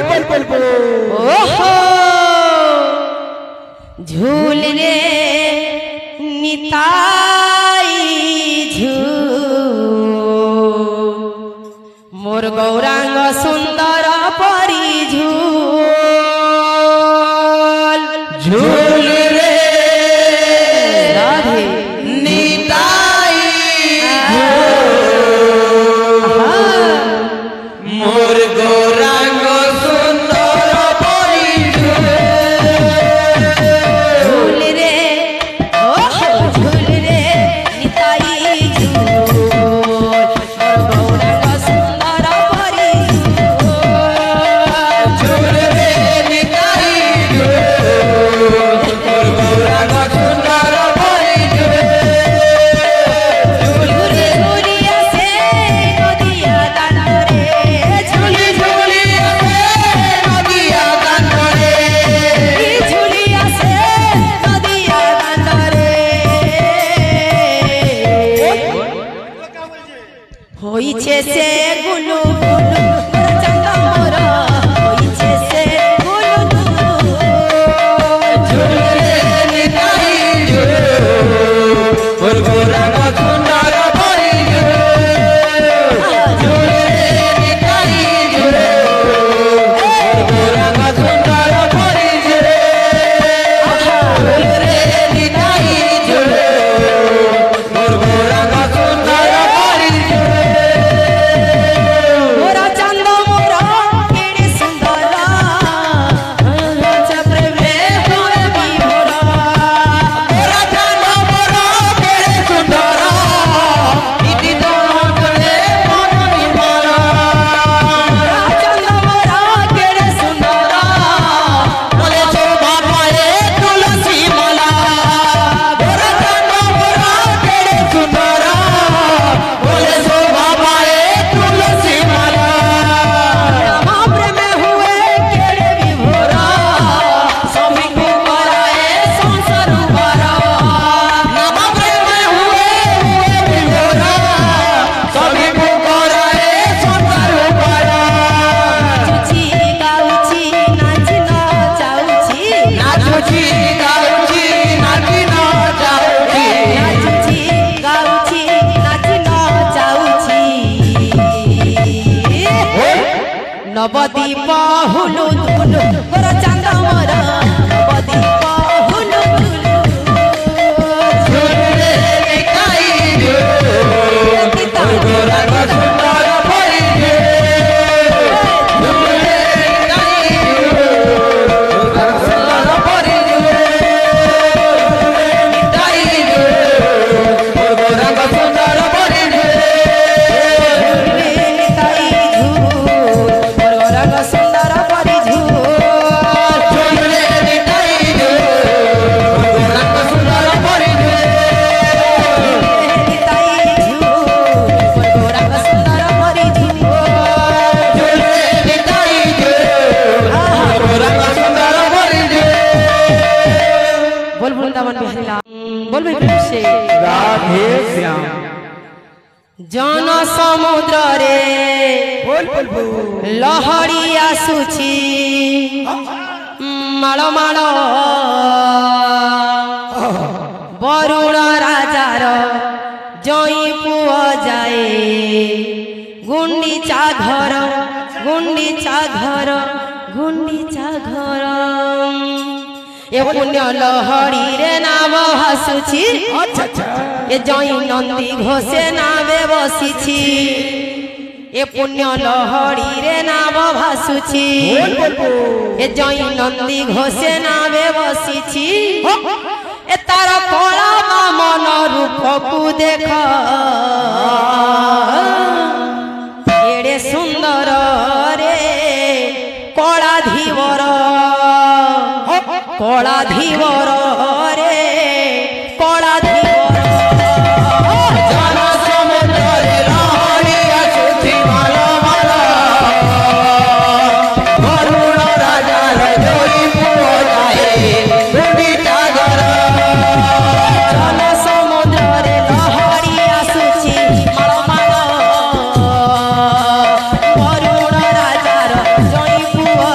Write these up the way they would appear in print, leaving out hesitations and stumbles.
बोल बोल ओहो झूल रे निताई झूल मोर गौरांग सुंदर परी झूल झूल रे राधे निताई मोर गौरांग सुंदर परी झूल रे ओहो झूल रे निताई झूल मोर गौरांग सुंदर परी झूल रे निताई मोर गौरांग सुंदर परी झूली झूलिया से नदिया दांडरे झूली झूलिया से नदिया दांडरे झूलिया से नदिया दांडरे होइछे से गुलु गुलु मोर चंदा मोर होइछे से गुलु गुलु झूल रे निताई मोर गौरांग सुंदर परी झूल रे निताई मोर गौरांग सुंदर परी झूल रे निताई मोर गौरांग सुंदर परी मोरा चंदा मोर केड़े सुंदर चक्र में होए विभोरा मोरा चंदा मोर केड़े सुंदर इति तो करे मन निर्मल मोरा चंदा मोर केड़े सुंदर बोले शोभा पाए तुलसी माला मोरा चंदा मोर केड़े सुंदर बोले शोभा पाए तुलसी माला रामा प्रेम हुए केड़े विभोरा सभी को कराए संसार भरा नाम प्रेम हुए विभोरा सभी को कराए संसार पारा चुची गाउची नाची न जाउची नाचुची गाउची नाची न जाउची नाचुची गाउची नाची न जाउची नवदीप हुलु दुलु मोर चांदा मोर नवदीप हुलु दुलु झूल रे निताई मोर गौरांग सुंदर परी झूल रे निताई मोर गौरांग सुंदर परी निताई मोर गौरांग सुंदर परी निताई झूल मोर गौरांग सुंदर परी झूल झूल रे निताई मोर गौरांग सुंदर परी निताई झूल मोर गौरांग सुंदर परी झूल झूल रे निताई मोर गौरांग सुंदर परी बोल वृंदावन बिहारी लाल बोल भाई से राधे श्याम जन समुद्र रे बोल बोल बोल लहरी आसुची माଳ ମାଳ ବରୁଣ ରାଜାର ଜଇଁ ପୁଅ ଯାଏ ଗୁଣ୍ଡିଚା ଘର ଗୁଣ୍ଡିଚା ଘର ଗୁଣ୍ଡିଚା ଘର ଏ ପୁଣ୍ୟ ଲହରୀରେ ନାମ ଭାସୁଛି अच्छा अच्छा ए जई नंदी घोषे नावे बसिछि ए पुण्य लहरी रे नाम भासुछि बोल बोल बोल ए जई नंदी घोषे नावे बसिछि ए तार कला मन रूप को देख एड़े सुंदर रे कला धीवर रे कला धीवर जन समुद्र रे लहरी आसुछि माला माला वरुण राजा रे जोई पुओ जाए गुंडीचा घर जन समुद्र रे लहरी आसुछि माळ माळ वरुण राजार जई पुओ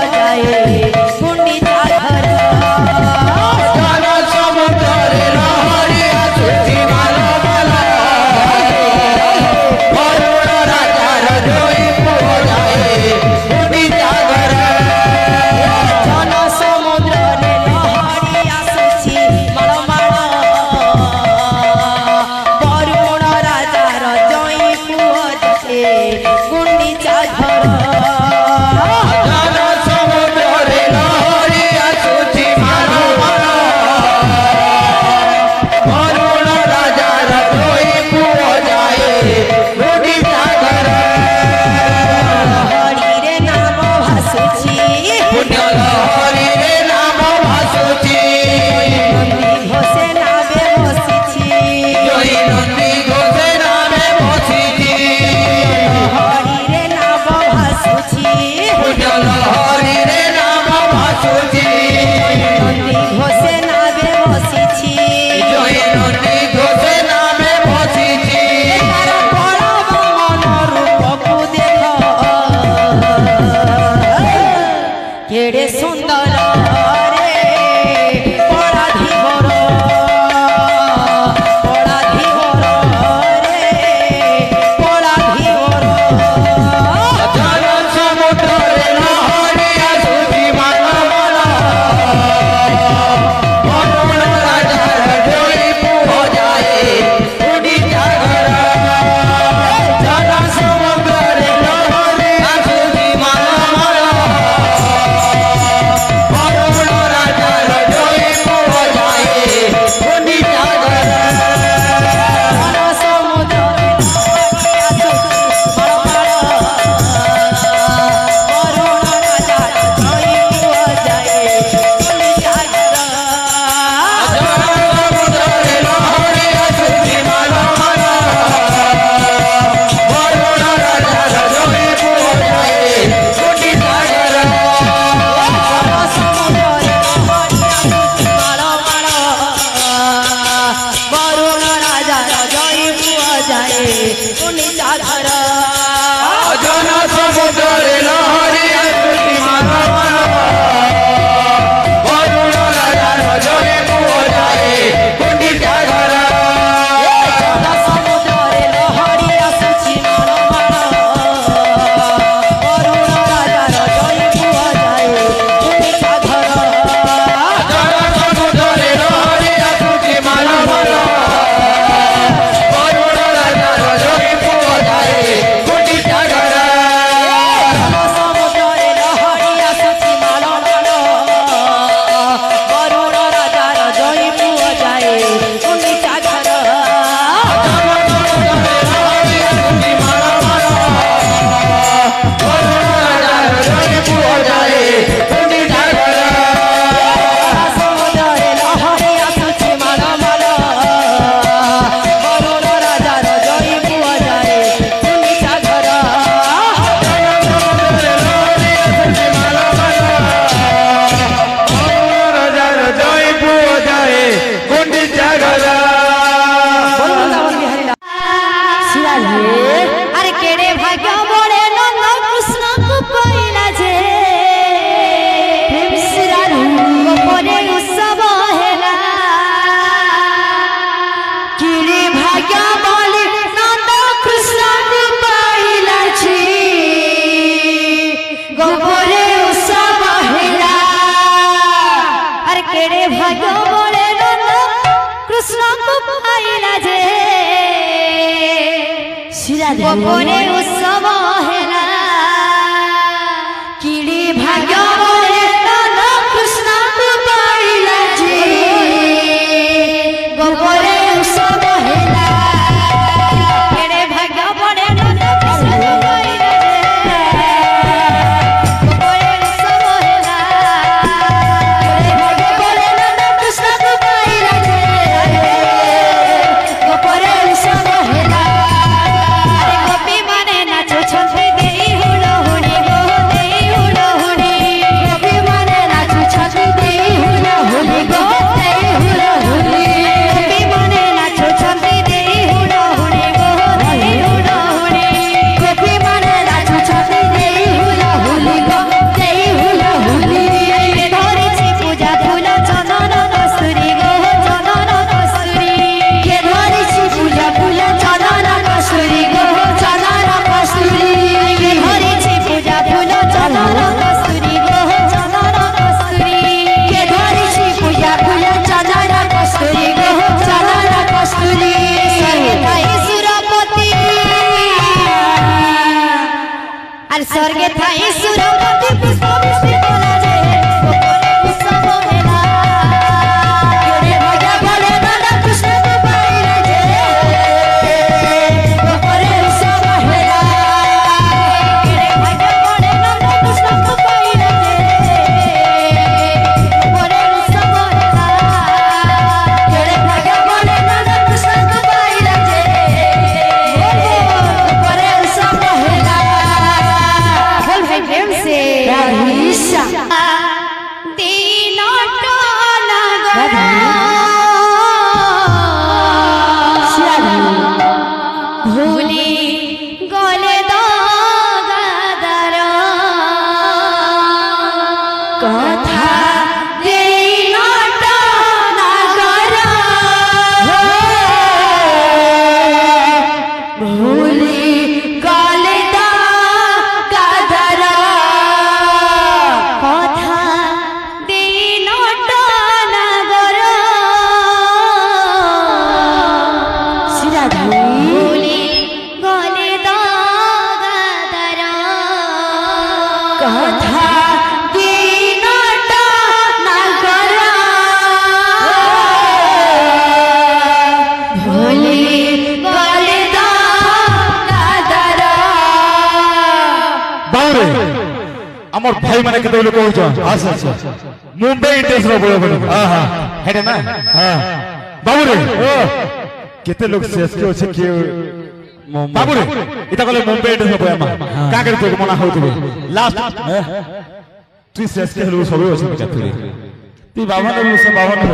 जन समुद्र रे लहरिया सुधी मन मन वरुण राजा जोई पुओ जाए उड़ी जागर जन समुद्र रे लहरिया सुधी मन मन वरुण राजा जोई पुओ जाए उड़ी जागर गोपने उत्सव हेला किड़ी भाग्य बोले नंद कृष्ण को पाइला जी गोपने उत्सव हेला केड़े भाग्य बोले नंद कृष्ण को पाइला गोपने उत्सव हेला केड़े भाग्य बोले नंद कृष्ण को पाइला गोपने उत्सव हेला छछे देई हुलो हुनी गो देई हुलो हुनी गोपी माने नाचु छछे देई हुलो हुनी गो देई हुलो हुनी गोपी माने नाचु छछे देई हुलो हुनी गो देई हुलो हुनी गोपी माने नाचु छछे देई हुलो हुनी गो देई हुलो हुनी धरि छी पूजा फूल चंदन कस्तूरी गो चंदन कस्तूरी के धरि छी पूजा फूल चंदन कस्तूरी गो चंदन कस्तूरी हरि छी पूजा फूल चंदन कस्तूरी गो चंदन कस्तूरी के धरि छी पूजा फूल चंदन कस्तूरी गो चंदन कस्तूरी स्वर्गे थाई सुरपति अरे स्वर्गे थाई सुरपति पुष्प वृष्टि बोला जे गोपने उत्सव हेला केड़े भाग्य बोले नंद कृष्ण को पाइला जे गोपने उत्सव हेला केड़े भाग्य बोले नंद कृष्ण को पाइला जे गोपने उत्सव हेला केड़े भाग्य बोले नंद कृष्ण को पाइला जे गोपने उत्सव हेला बोल भाई प्रेम से राधेशा दिन भूली गले दादार कथा दिन भूली गले रे আমার ভাই মানে কেতে বলে কହୁଛ আচ্ছা আচ্ছা মুম্বাই ইন্ডিয়ান্স ର বড় বড় हां हां হেডে না हां বাবু রে কেতে লোক সিএসকে আছে কি বাবু রে এটা কলে মুম্বাই ইন্ডিয়ান্স ର বয়ামা কা করে তো মনা হউতবে লাস্ট তুই সিএসকে হলো সবই আছে কেতে তুই বাবা না বলছ বাবা না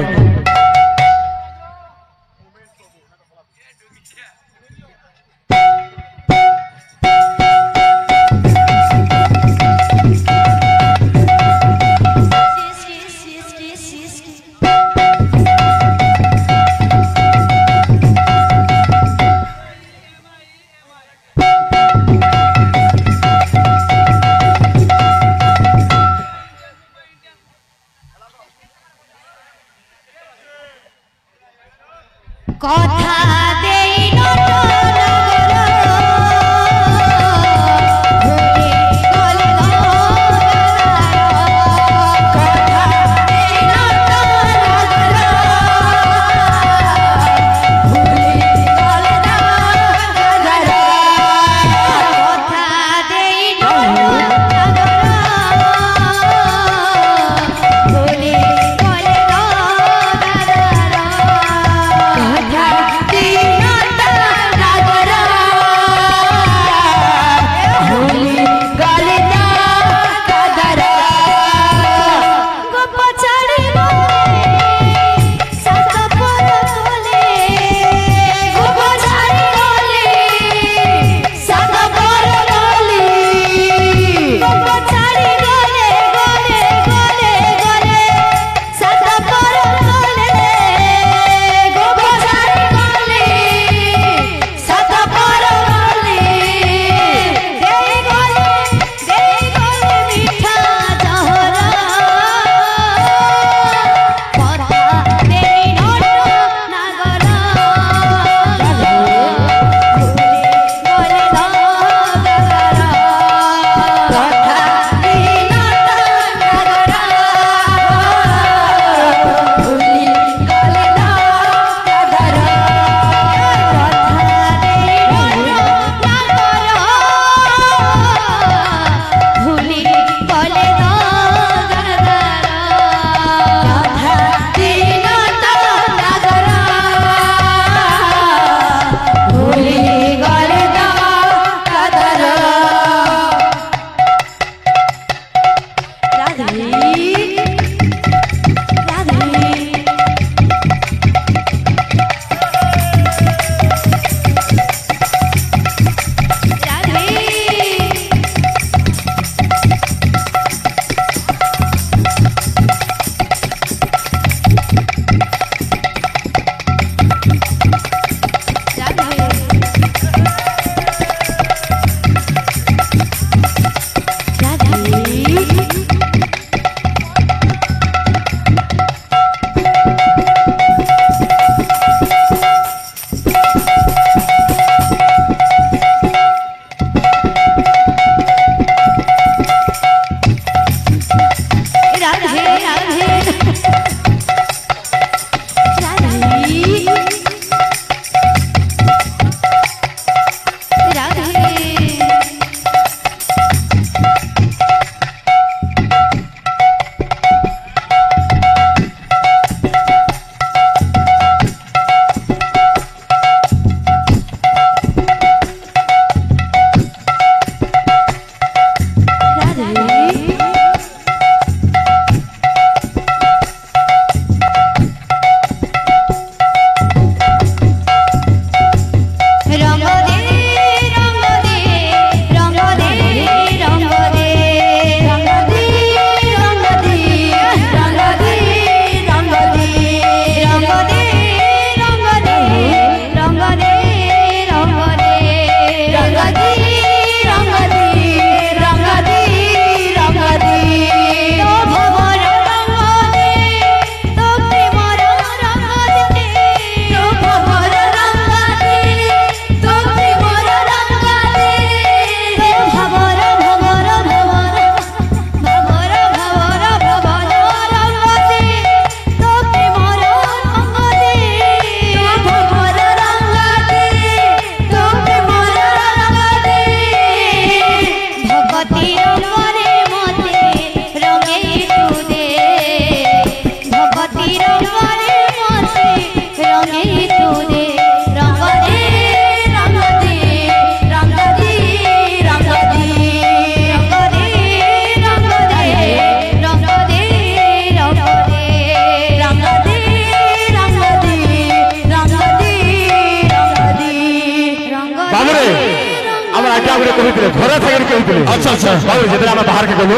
বাবুরে কহিলে ঘরে থাকি কহিলে আচ্ছা আচ্ছা বাবু যেতে আমরা বাহারকে গেল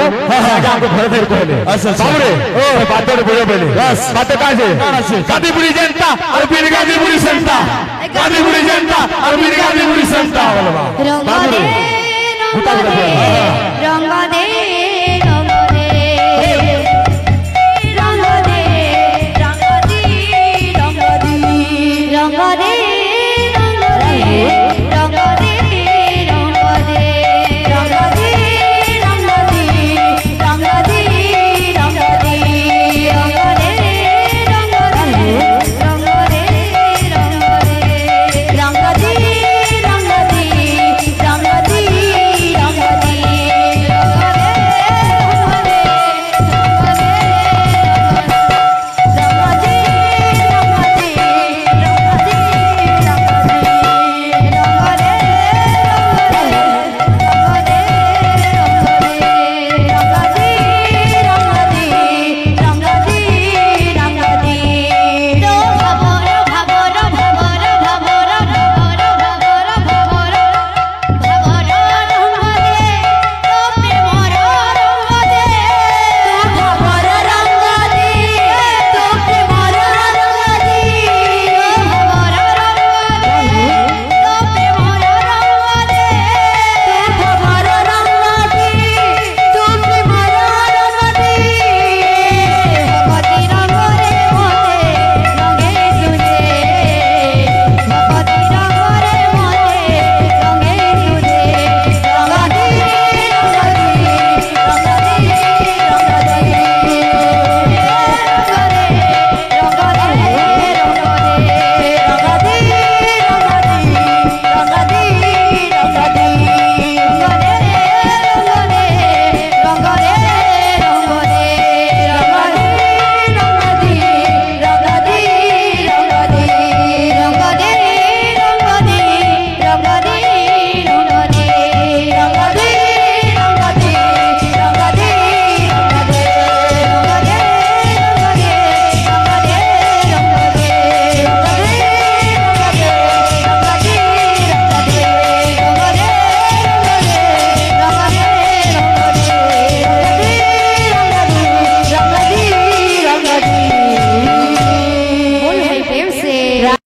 আগে আমাকে ঘরে থাকি কহিলে আচ্ছা বাবুরে ও বাদ্যরে বলে বলে বাস বাদ্য কাজে গাদিপুরি জনতা আর বীর গাদিপুরি সন্তা গাদিপুরি জনতা আর বীর গাদিপুরি সন্তা বলবা রঙ্গ দে রঙ্গ দে